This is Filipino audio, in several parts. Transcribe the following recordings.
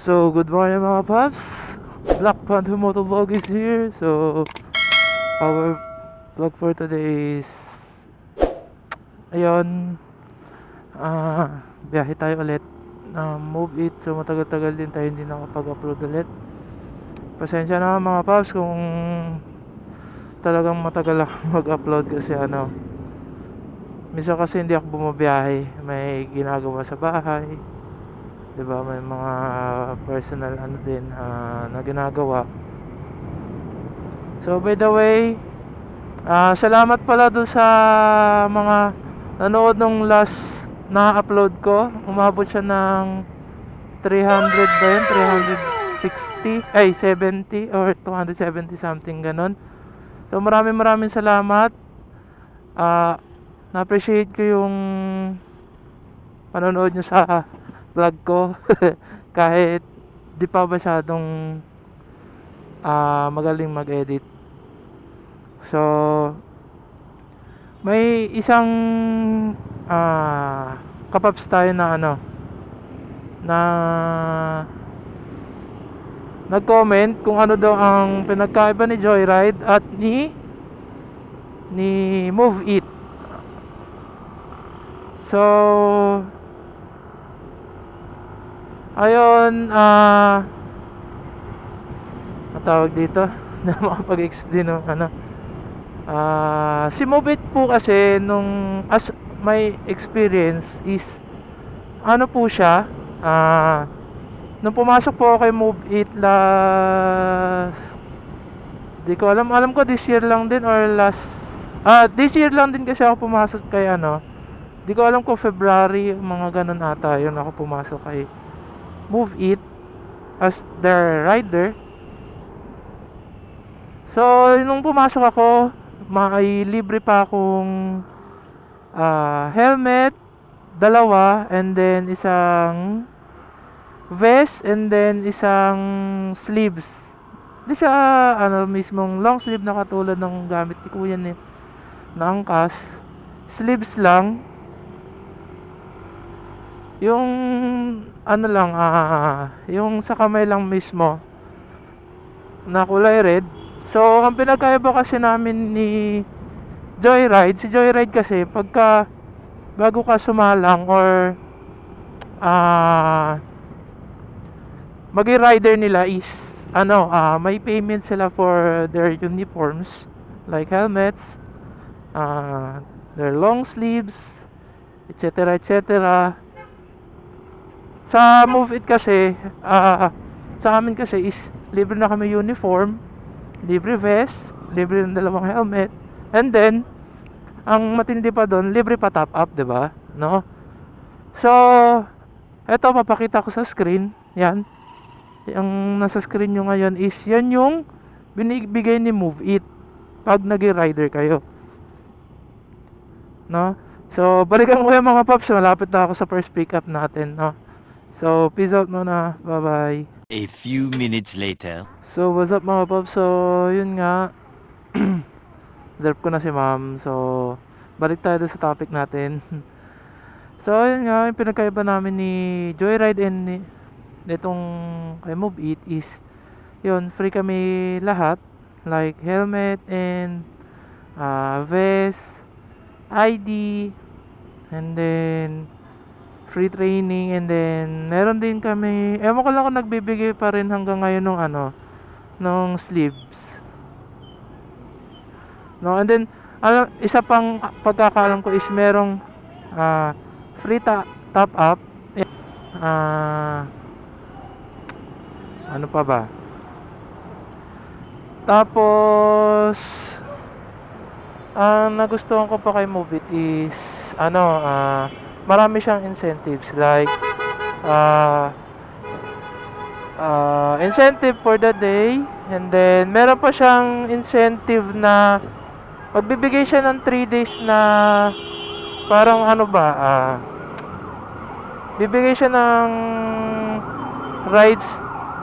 So, good morning mga paps. Black Panther Motovlog is here. So, our vlog for today is ayun, biyahe tayo ulit. Move it. So, matagal-tagal din tayo hindi nakapag-upload ulit. Pasensya na mga paps kung talagang matagal ako mag-upload kasi minsan kasi hindi ako bumabiyahe. May ginagawa sa bahay. Diba, may mga personal din na ginagawa. So by the way, salamat pala doon sa mga nanood nung last na upload ko. Umabot siya ng 300 ba yun? 360 ay 70 or 270 something ganon. So maraming salamat. Na-appreciate ko yung panonood nyo sa vlog ko. Kahit di pa masyadong magaling mag-edit. So may isang kapaps tayo na na nag-comment kung ano daw ang pinagkaiba ni Joyride at ni Move It. So ayun, matawag dito na makapag-explain ng si Move It po kasi nung as my experience is po siya, nung pumasok po ako kay Move It last, di ko alam ko this year lang din or last, this year lang din kasi ako pumasok kay di ko alam kung February, mga ganun ata yun ako pumasok kay Move It as their rider. So nung pumasok ako, may libre pa akong helmet, dalawa, and then isang vest, and then isang sleeves. Hindi siya mismong long sleeve na katulad ng gamit ni kuya na angkas. Sleeves lang. Yung lang, yung sa kamay lang mismo na kulay red. So ang pinagkaiba kasi namin ni Joyride, si Joyride kasi pagka bago ka sumalang or maging rider nila is may payment sila for their uniforms like helmets, their long sleeves, etc. Sa Move It kasi, sa amin kasi is libre na kami uniform, libre vest, libre ng dalawang helmet, and then ang matindi pa doon, libre pa top up, 'di ba? No? So, eto papakita ko sa screen, 'yan. Yung nasa screen nyo ngayon is yan yung binibigay ni Move It pag nag-rider kayo. No? So, balikan ko yung mga paps, malapit na ako sa first pickup natin, no? So, peace out muna. Bye-bye. A few minutes later. So, what's up mga paps? So, yun nga. Drop ko na si ma'am. So, balik tayo sa topic natin. So, yun nga. Yung pinagkaiba namin ni Joyride and nitong kay Move It is yun, free kami lahat. Like helmet and vest, ID, and then free training, and then meron din kami, ewan ko lang kung nagbibigay pa rin hanggang ngayon nung sleeves, no? And then isa pang pagkakaalam ko is merong free top up, ano pa ba, tapos ang nagustuhan ko pa kay Move It is marami siyang incentives like incentive for the day, and then meron pa siyang incentive na magbibigay siya ng 3 days na parang bibigay siya ng rides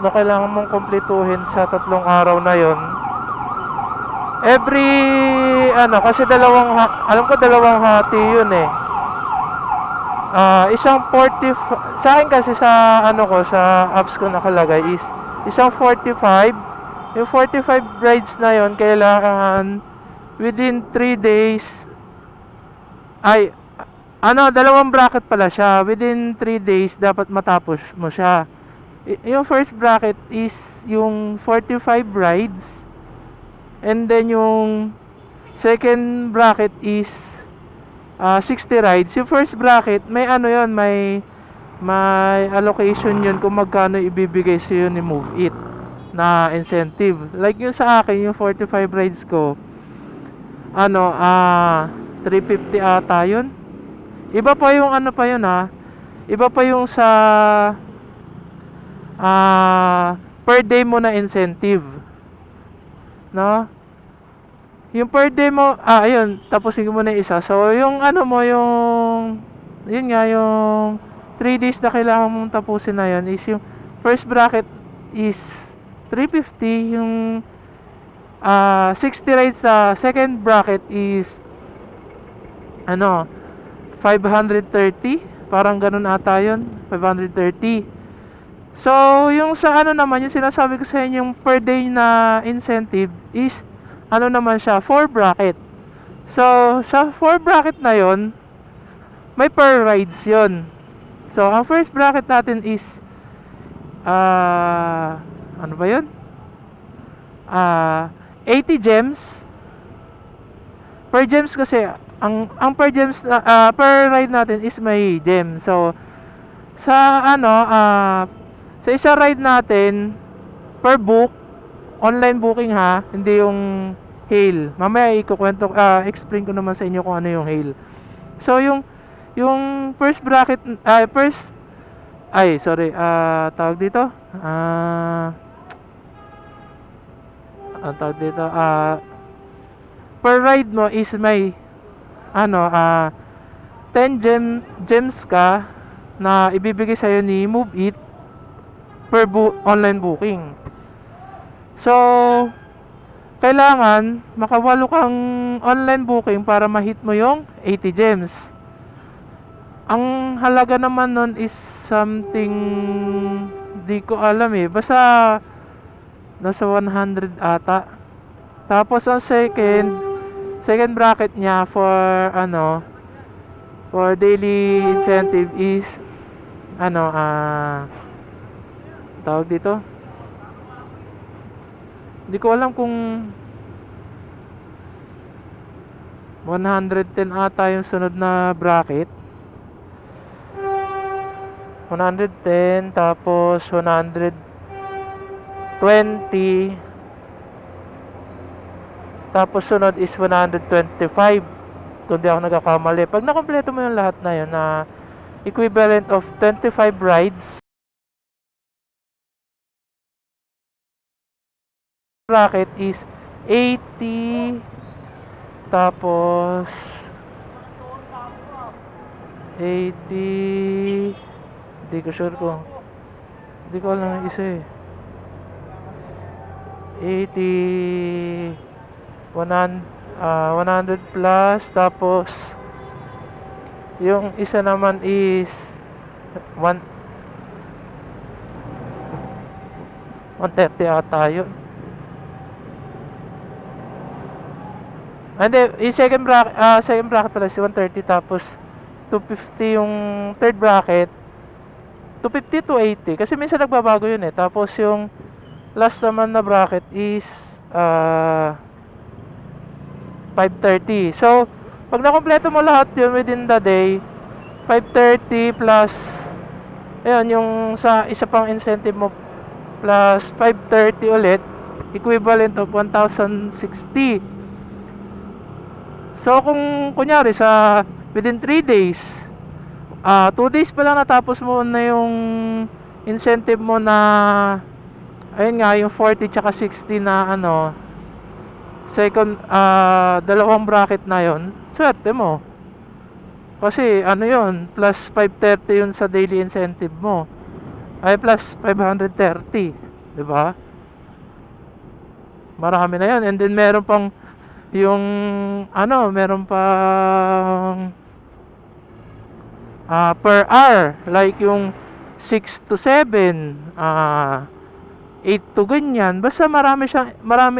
na kailangan mong kumpletuhin sa 3 araw na yon. Every kasi dalawang hati yun eh. isang 40 sa akin kasi sa ano ko sa apps ko nakalagay is isang 45. Yung 45 rides na yon kailangan within 3 days ay ano, dalawang bracket pala siya. Within 3 days dapat matapos mo siya. Yung first bracket is yung 45 rides, and then yung second bracket is 60 rides. Yung first bracket may ano yon, may allocation yun kung magkano ibibigay sa iyo ni Move It na incentive. Like yung sa akin, yung 45 rides ko, ano, 350 ata yun. Iba pa yung ano pa yun ha. Iba pa yung sa per day mo na incentive. No? Yung per day mo, ayun, tapusin ko muna yung isa. So, yung ano mo, yun nga, yung 3 days na kailangan mong tapusin na yun is yung first bracket is 350, yung 60 rides sa second bracket is ano, 530, parang ganun ata yun, 530. So, yung sa ano naman, yung sinasabi ko sa inyo, yung per day na incentive is ano naman siya, 4 bracket. So, sa 4 bracket na yon may per rides yon. So, ang first bracket natin is ano ba yun? 80 gems. Per gems kasi, ang per gems per ride natin is may gem. So sa ano sa isa ride natin per book, online booking ha, hindi yung hail. Mamaya ikukwento, explain ko naman sa inyo kung ano yung hail. So yung first bracket, tawag dito, ang tawag dito, per ride mo is may ano 10 gems ka na ibibigay sa'yo ni Move It per online booking. So kailangan makawalo kang online booking para ma-hit mo yung 80 gems. Ang halaga naman nun is something, di ko alam basta nasa 100 ata. Tapos ang second bracket niya for ano, for daily incentive is ano, tawag dito, hindi ko alam kung 110 ata yung sunod na bracket. 110, tapos 120, tapos sunod is 125 kung di ako nagkakamali. Pag nakompleto mo yung lahat na yun na equivalent of 25 rides, bracket is 80, tapos 80, hindi ko sure kung, hindi ko alam yung isa 80, 100 plus, tapos yung isa naman is 130 ata yun. Hindi, yung second bracket pala is 130, tapos 250 yung third bracket, 250 to 80 kasi minsan nagbabago yun tapos yung last naman na bracket is 530. So pag nakompleto mo lahat yun within the day, 530 plus ayun yung sa isa pang incentive mo plus 530 ulit, equivalent of 1,060. So kung kunyari sa within 3 days, 2 days pa lang natapos mo na yung incentive mo na ayun nga yung 40 tsaka 60 na ano second, dalawang bracket na yon, swerte mo kasi ano yon, plus 530 yun sa daily incentive mo, ay plus 530, di ba? Marami na yon. And then meron pang yung ano, meron pang per hour, like yung 6 to 7, 8 to ganyan. Basta marami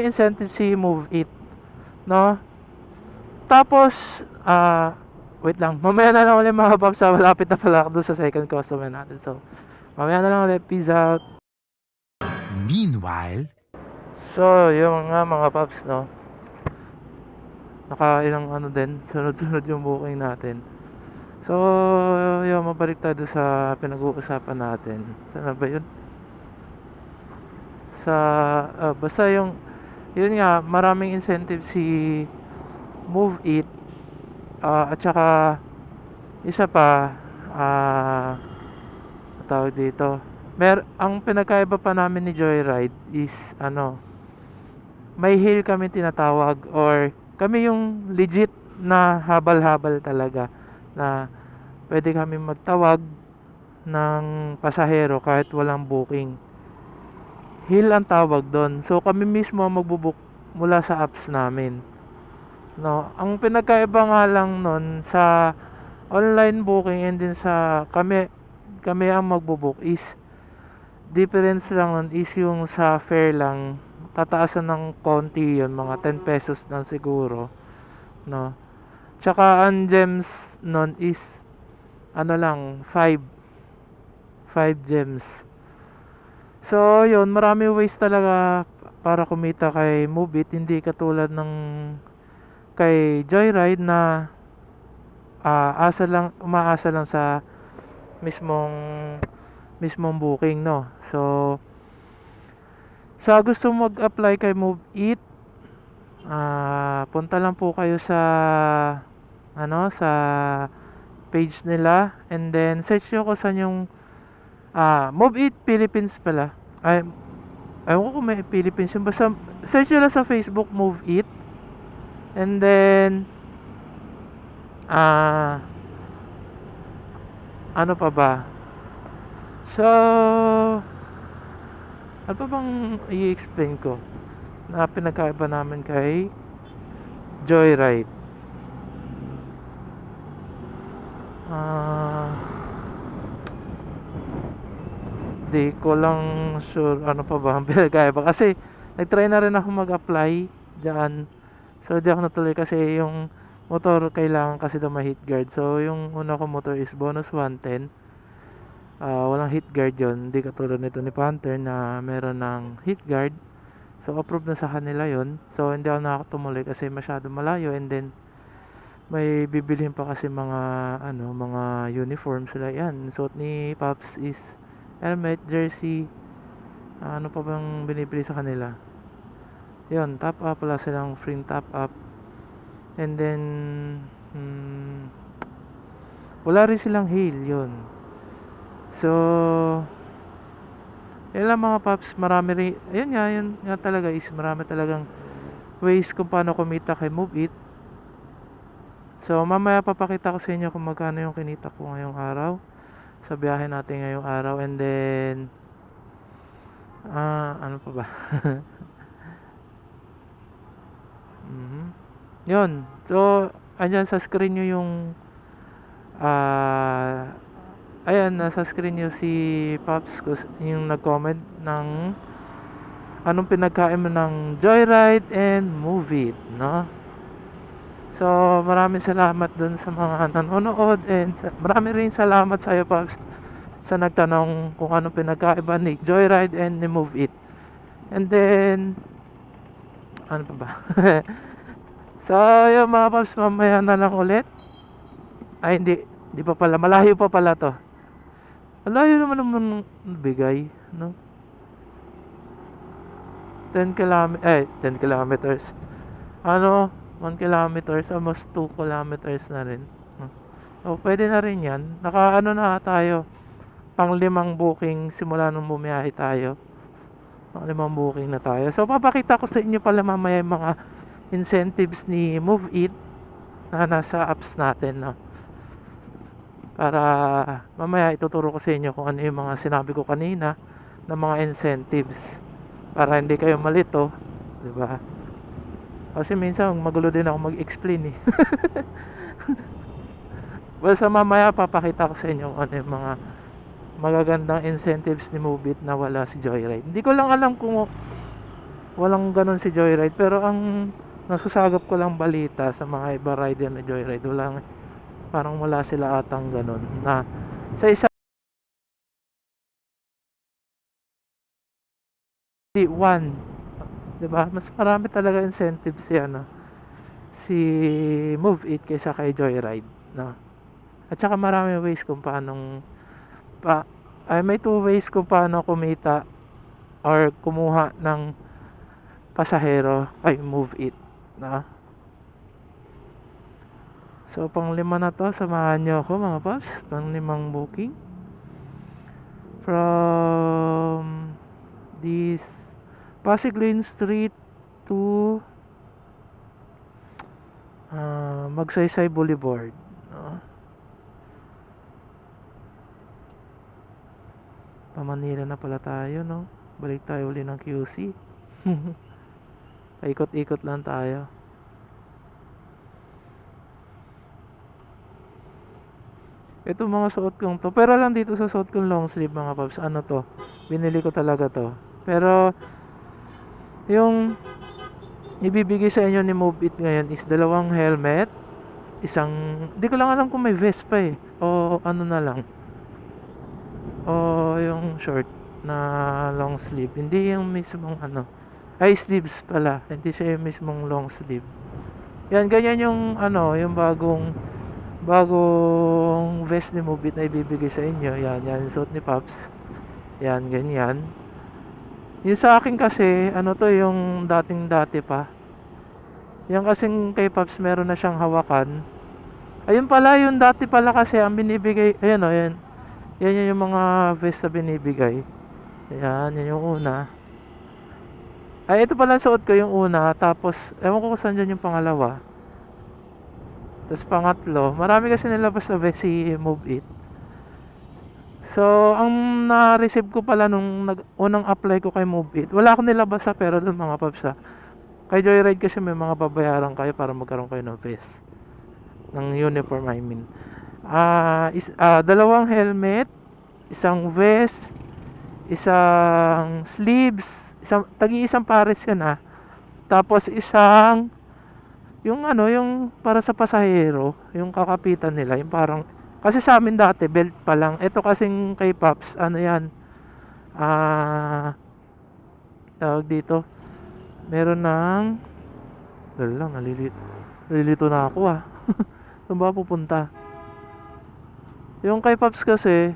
incentive si Move It, no? Tapos, wait lang, mamaya na lang ulit mga paps, malapit na pala ako dun sa second customer natin. So, mamaya na lang ulit, peace out. Meanwhile, So, yung nga mga paps, no? Nakailang ano din, sunod-sunod yung booking natin. So, yun, mabalik tayo doon sa pinag-uusapan natin. Sana ba yun? Sa, basta yun nga, maraming incentive si Move It. At saka, isa pa, tawag dito. Ang pinagkaiba pa namin ni Joyride is, may hail kami tinatawag, or kami yung legit na habal-habal talaga, na pwede kami magtawag ng pasahero kahit walang booking. Hail ang tawag doon. So kami mismo ang magbubook mula sa apps namin. No, ang pinagkaiba nga lang nun sa online booking and din sa kami ang magbubook is, difference lang nun is yung sa fare lang, tataasan ng konti yun, mga 10 pesos lang siguro, no. Tsaka ang gems nun is lang, 5 gems. So yun, marami ways talaga para kumita kay Move It, hindi katulad ng kay Joyride na umaasa lang sa mismong booking, no. So sa gusto mag-apply kay Move It, punta lang po kayo sa sa page nila, and then search nyo kung saan yung Move It Philippines pala. Ewan ko kung may Philippines yun, basta search nyo lang sa Facebook Move It, and then ano pa ba, so ano pa bang i-explain ko na pinagkaiba namin kay Joyride? Di ko lang sure ano pa ba ang pinagkaiba, kasi nagtry na rin ako mag-apply dyan. So di ako natuloy kasi yung motor kailangan kasi daw may heat guard. So yung una ko motor is bonus 110. Walang heat guard yun, hindi katulad nito ni Panther na meron ng heat guard. So approve na sa kanila yun. So hindi ako nakatumuloy kasi masyado malayo, and then may bibilhin pa kasi mga mga uniform sila. Yan, suot ni Pops is helmet, jersey, ano pa bang binibili sa kanila. Yun, top up, wala silang free top up, and then wala rin silang hail. Yun, so yun lang mga Pops, marami rin, yun nga talaga is marami talagang ways kung paano kumita kay Move It. So mamaya papakita ko sa inyo kung magkano yung kinita ko ngayong araw sa biyahe natin ngayong araw, and then ano pa ba? Yun, so andyan sa screen nyo yung ayan, nasa screen nyo si Pops, yung nag-comment ng anong pinagkain mo ng Joyride and Move It, no? So maraming salamat dun sa mga nanonood, and marami rin salamat sa iyo Pops sa nagtanong kung anong pinagkaiba ni Joyride and ni Move It. And then ano pa ba? So yun mga Pops, mamaya na lang ulit. Ay hindi pa pala, malayo pa pala to. Malayo naman bigay, no? 10 kilometers. 1 kilometers, almost 2 kilometers na rin. So pwede na rin yan. Na tayo, pang 5 booking simula nung bumiyahe tayo. Pang 5 booking na tayo. So papakita ko sa inyo pala mamaya yung mga incentives ni Move It na nasa apps natin, no? Para mamaya ituturo ko sa inyo kung ano yung mga sinabi ko kanina na mga incentives, para hindi kayo malito, di ba? Kasi minsan magulo din ako mag-explain eh. Well, sa mamaya papakita ko sa inyo kung ano yung mga magagandang incentives ni Move It na wala si Joyride. Hindi ko lang alam kung walang ganun si Joyride, pero ang nasusagap ko lang balita sa mga iba rider na Joyride, parang wala sila atang ganun na sa isa one, 'di ba? Mas marami talaga incentives si si Move It kaysa kay Joyride, no? At saka marami ways kung paanong may two ways kung paano kumita or kumuha ng pasahero kay Move It, no? So pang lima na to, samahan nyo ako mga paps, pang limang booking from this Pasig Lane Street to Magsaysay Boulevard, no? Pa-Manila na pala tayo, no? Balik tayo uli ng QC. Paikot-ikot lang tayo. Ito mga suot kong to, pero lang dito sa suot kong long sleeve mga paps, ano to, binili ko talaga to. Pero yung ibibigay sa inyo ni Move It ngayon is dalawang helmet, isang, di ko lang alam kung may vest pa eh, o ano na lang, o yung short na long sleeve, hindi yung mismong ay sleeves pala, hindi siya yung mismong long sleeve. Yan, ganyan yung yung bagong vest ni Move It na ibibigay sa inyo. Yan yung suot ni Pops. Yan, ganyan. Yung sa akin kasi, to yung dating-dati pa. Yan kasing kay Pops meron na siyang hawakan. Ayun pala, yung dati pala kasi ang binibigay, ayan o, yan. Yan yung mga vest na binibigay. Yan yung una. Ay, ito pala suot ko yung una. Tapos, ewan ko kung saan dyan yung pangalawa. Tapos pangatlo, marami kasi nilabas na vest si Move It. So, ang na-receive ko pala nung unang apply ko kay Move It, wala akong nilabas sa pera dun mga paps ha. Kay Joyride kasi may mga babayaran kayo para magkaroon kayo ng vest. Ng uniform, I mean. Dalawang helmet, isang vest, isang sleeves, tagi-isang pares yan ha. Tapos yung yung para sa pasahero, yung kakapitan nila, yung parang, kasi sa amin dati belt pa lang. Ito kasing kay Pops, yan, tawag dito, meron ng, dali lang, nalilito na ako saan ba pupunta? Yung kay Pops kasi,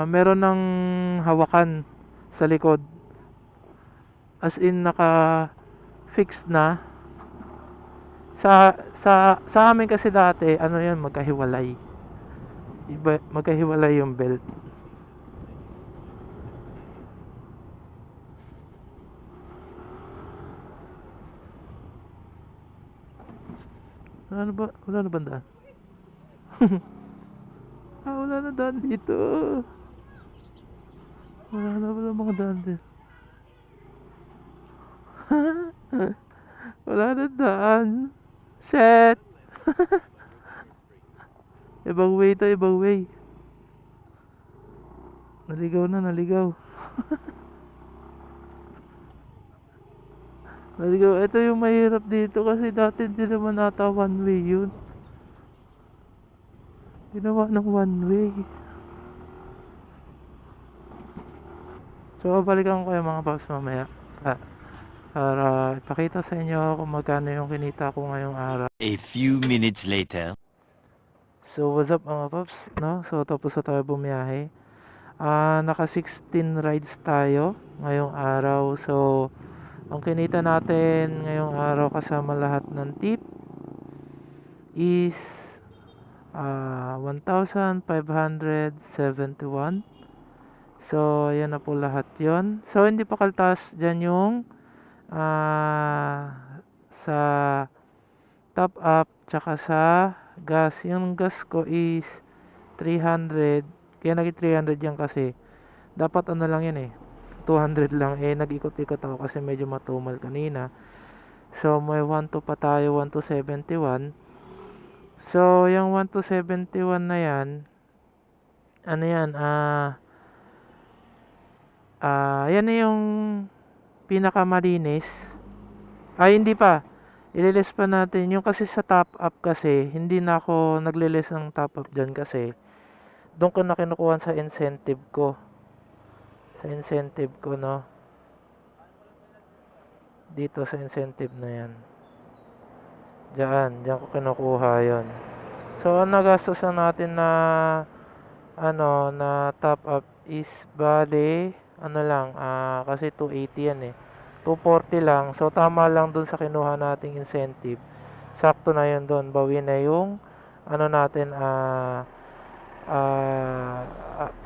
meron ng hawakan sa likod, as in naka fixed na. Sa amin kasi dati, yan, magkahiwalay. Magkahiwalay yung belt. Wala na ba daan? Wala na daan dito. Wala mga daan dito. Wala na daan. Shit. Ibang way to, ibang way. Naligaw. Naligaw. Ito yung mahirap dito kasi dati hindi naman nata one way yun. Ginawa ng one way. So, balikan ko yung mga paps mamaya. Para ipakita sa inyo kung magkano yung kinita ko ngayong araw. A few minutes later. So, what's up mga paps? No? So, tapos na tayo bumiyahe. Naka 16 rides tayo ngayong araw. So, ang kinita natin ngayong araw kasama lahat ng tip is 1,571. So, yan na po lahat yon. So, hindi pa kaltas dyan yung sa top up tsaka sa gas. Yung gas ko is 300. Kaya naging 300 yan kasi dapat lang yan 200 lang. Nag-ikot-ikot ako kasi medyo matumal kanina. So may 1 to pa tayo, 1 to 71. So, yung 1 to 71 na yan, ano yan, yan na yung pinakamalinis. Ay, hindi pa. Ililis pa natin. Yung kasi sa top up kasi, hindi na ako naglilis ng top up dyan kasi doon ko na kinukuha sa incentive ko. Sa incentive ko, no? Dito sa incentive na yan. Diyan ko kinukuha yon. So, ang nagastusan natin na na top up is bale, ano lang, kasi 280 yan eh. 240 lang. So, tama lang dun sa kinuha nating incentive. Sakto na yun dun. Bawi na yung, natin,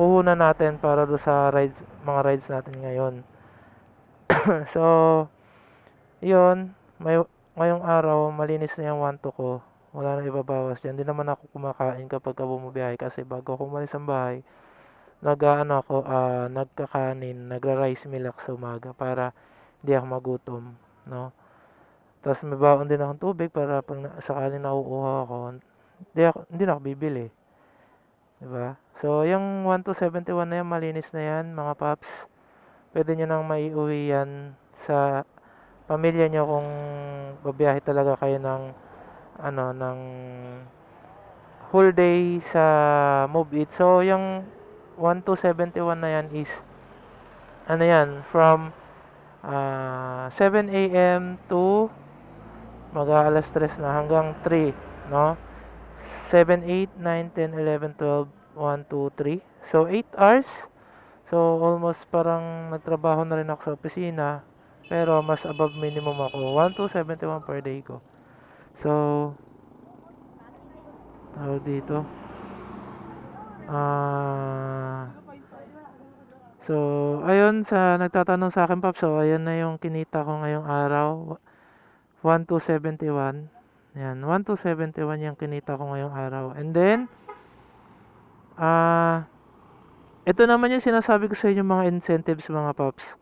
puhunan natin para do sa rides, mga rides natin ngayon. So, yun. Ngayong araw, malinis na yung 1 to ko. Wala na ibabawas yan. Hindi naman ako kumakain kapag bumibiyahe kasi bago ako umalis ng bahay, nagkakanin, nagra-rice meal ako sa umaga para hindi ako magutom, no? Tapos may baon din akong tubig para pag sakaling nauuhaw ako, hindi na ako bibili, 'di ba? So, yung 1 to 71 na yan, malinis na yan, mga paps. Pwede nyo nang maiuwi yan sa pamilya nyo kung babiyahe talaga kayo ng ng whole day sa Move It. So, yung 1 to 71 na yan is from 7 a.m. to mag-aalas 3 na hanggang 3, no? 7, 8, 9, 10, 11, 12, 1, 2, 3. So, 8 hours. So, almost parang nagtrabaho na rin ako sa opisina. Pero, mas above minimum ako. 1 to 71 per day ko. So, tawag dito. So, ayun sa nagtatanong sa akin, Pop. So, ayun na yung kinita ko ngayong araw. 1 to 71. Yan, 1 to 71 yung kinita ko ngayong araw. And then, ito naman yung sinasabi ko sa inyo mga incentives mga paps.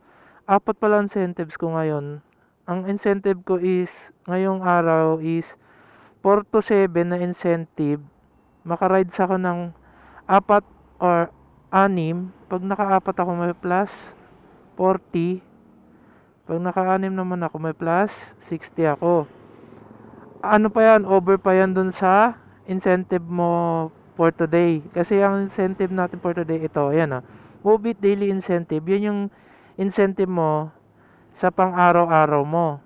Apat pala incentives ko ngayon. Ang incentive ko is, ngayong araw is 4 to 7 na incentive. Makarides ako ng 4 or 6. Pag naka-4 ako may plus 40. Pag naka-6 naman ako may plus 60 ako. Ano pa yan, over pa yan dun sa incentive mo for today. Kasi ang incentive natin for today, ito, ayan Move It Daily Incentive, yun yung incentive mo sa pang-araw-araw mo.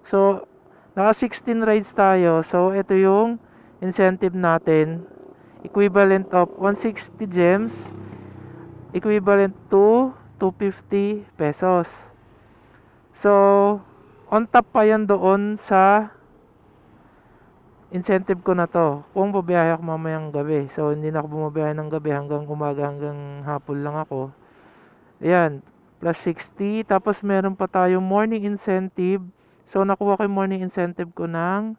So, naka 16 rides tayo. So, ito yung incentive natin. Equivalent of 160 gems, equivalent to 250 pesos. So, on top pa yan doon sa incentive ko na to kung babiyahe ako mamayang gabi. So, hindi na ako bumabiyahe ng gabi hanggang umaga, hanggang hapon lang ako. Ayan, plus 60. Tapos, meron pa tayong morning incentive. So, nakuha ko yung morning incentive ko ng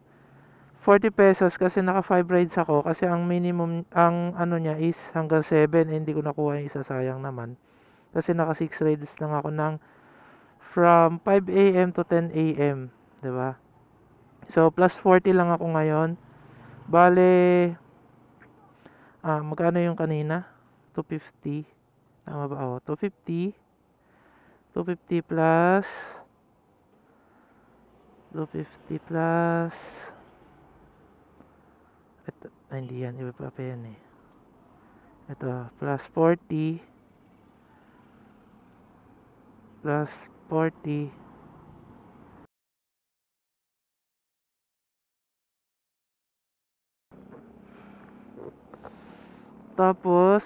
40 pesos kasi naka 5 rides ako. Kasi ang minimum, ang ano niya is hanggang 7. Hindi ko nakuha yung isa, sayang naman. Kasi naka 6 rides lang ako ng from 5 a.m. to 10 a.m. Diba? So, plus 40 lang ako ngayon. Bale, magkano yung kanina? 250. Tama ba? 250. 250 plus 250 plus ito, hindi yan. Iba pa yan eh. Ito, plus 40 plus 40 tapos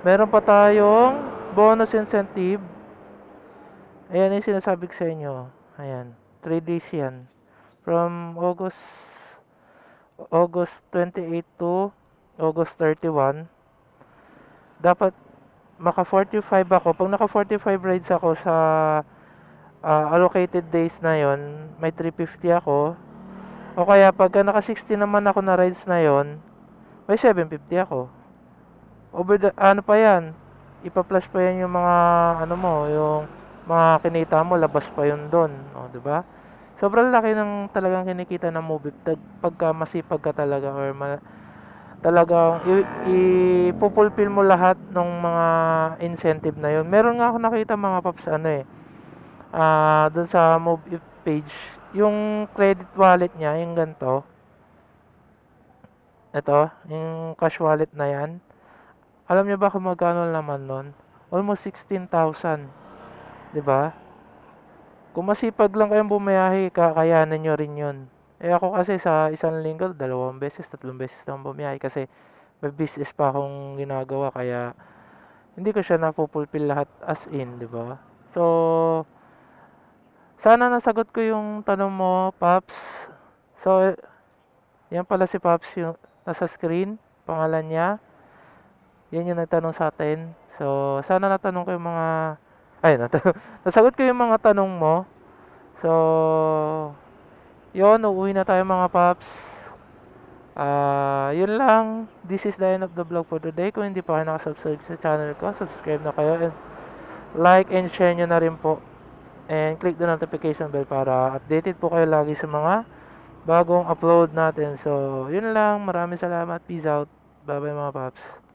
meron pa tayong bonus incentive. Ayan yung sinasabi ko sa inyo. Ayan, 3 days yan. From August 28 to August 31. Dapat maka 45 ako. Pag naka 45 rides ako sa allocated days na yon, may 350 ako. O kaya pagka naka 60 naman ako na rides na yon, may 750 ako. Over the, ano pa yan, ipa-plus pa yan yung mga, ano mo, yung mga kinita mo, labas pa yun doon. O, diba? sobrang laki ng talagang kinikita ng movie pagka masipag ka talaga or talagang ipupulfill mo lahat ng mga incentive na yun. Meron nga ako nakita mga paps ano doon sa movie page, yung credit wallet niya, yung ganito, ito, yung cash wallet na yan. Alam niyo ba kung magkano naman nun? Almost 16,000, 'di ba? Kung masipag lang kayong bumiyahe, kakayanin nyo rin yun. Eh ako kasi sa isang linggo, 2 beses, 3 beses lang bumiyahe kasi may business pa akong ginagawa kaya hindi ko siya napupulfill lahat as in, 'di ba? So, sana nasagot ko yung tanong mo, Paps. So, yan pala si Paps yung nasa screen, pangalan niya. Yan yung nagtanong sa atin. So, sana natanong ko yung mga nasagot ko yung mga tanong mo. So, yun, uuwi na tayo mga paps. Yun lang. This is the end of the vlog for today. Kung hindi pa kayo nakasubscribe sa channel ko, subscribe na kayo. And like and share nyo na rin po. And click the notification bell para updated po kayo lagi sa mga bagong upload natin. So, yun lang. Maraming salamat. Peace out. Bye bye mga paps.